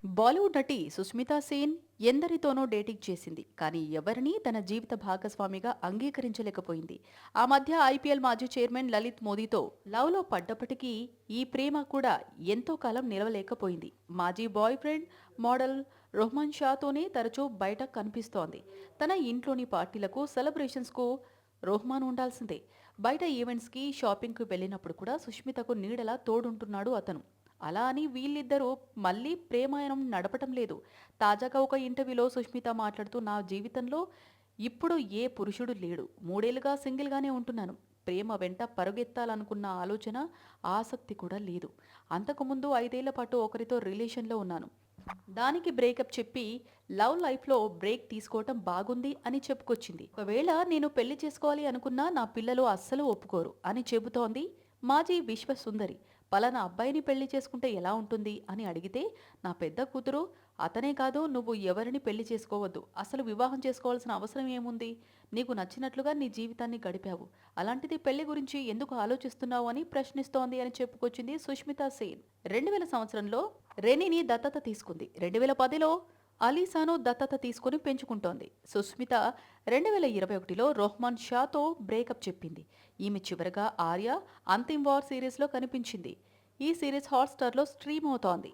బాలీవుడ్ నటి సుస్మితా సేన్ ఎందరితోనో డేటింగ్ చేసింది, కానీ ఎవరినీ తన జీవిత భాగస్వామిగా అంగీకరించలేకపోయింది. ఆ మధ్య ఐపీఎల్ మాజీ చైర్మన్ లలిత్ మోదీతో లవ్లో పడ్డప్పటికీ ఈ ప్రేమ కూడా ఎంతో కాలం నిలవలేకపోయింది. మాజీ బాయ్ ఫ్రెండ్ మోడల్ రోహ్మన్ షాతోనే తరచూ బయట కనిపిస్తోంది. తన ఇంట్లోని పార్టీలకు, సెలబ్రేషన్స్కు రోహ్మాన్ ఉండాల్సిందే. బయట ఈవెంట్స్కి, షాపింగ్కి వెళ్ళినప్పుడు కూడా సుష్మితకు నీడలా తోడుంటున్నాడు అతను. అలా అని వీళ్ళిద్దరూ మళ్ళీ ప్రేమాయణం నడపటం లేదు. తాజాగా ఒక ఇంటర్వ్యూలో సుష్మిత మాట్లాడుతూ, నా జీవితంలో ఇప్పుడు ఏ పురుషుడు లేడు. 3 ఏళ్లుగా సింగిల్గానే ఉంటున్నాను. ప్రేమ వెంట పరుగెత్తాలనుకున్న ఆలోచన, ఆసక్తి కూడా లేదు. అంతకుముందు 5 ఏళ్ల పాటు ఒకరితో రిలేషన్లో ఉన్నాను. దానికి బ్రేకప్ చెప్పి లవ్ లైఫ్లో బ్రేక్ తీసుకోవటం బాగుంది అని చెప్పుకొచ్చింది. ఒకవేళ నేను పెళ్లి చేసుకోవాలి అనుకున్నా నా పిల్లలు అస్సలు ఒప్పుకోరు అని చెబుతోంది మాజీ విశ్వసుందరి. పలానా అబ్బాయిని పెళ్లి చేసుకుంటే ఎలా ఉంటుంది అని అడిగితే, నా పెద్ద కూతురు, అతనే కాదు, నువ్వు ఎవరిని పెళ్లి చేసుకోవద్దు, అసలు వివాహం చేసుకోవాల్సిన అవసరం ఏముంది, నీకు నచ్చినట్లుగా నీ జీవితాన్ని గడిపావు, అలాంటిది పెళ్లి గురించి ఎందుకు ఆలోచిస్తున్నావు అని ప్రశ్నిస్తోంది అని చెప్పుకొచ్చింది సుష్మితా సేన్. 2000 సంవత్సరంలో రెనీని దత్తత తీసుకుంది. 2010లో అలీసాను దత్తత తీసుకుని పెంచుకుంటోంది. సుస్మిత 2021లో రోహ్మాన్ షాతో బ్రేకప్ చెప్పింది. ఈమె చివరగా ఆర్య, అంతిమ్ వార్ సిరీస్లో కనిపించింది. ఈ సిరీస్ హాట్‌స్టార్లో స్ట్రీమ్ అవుతోంది.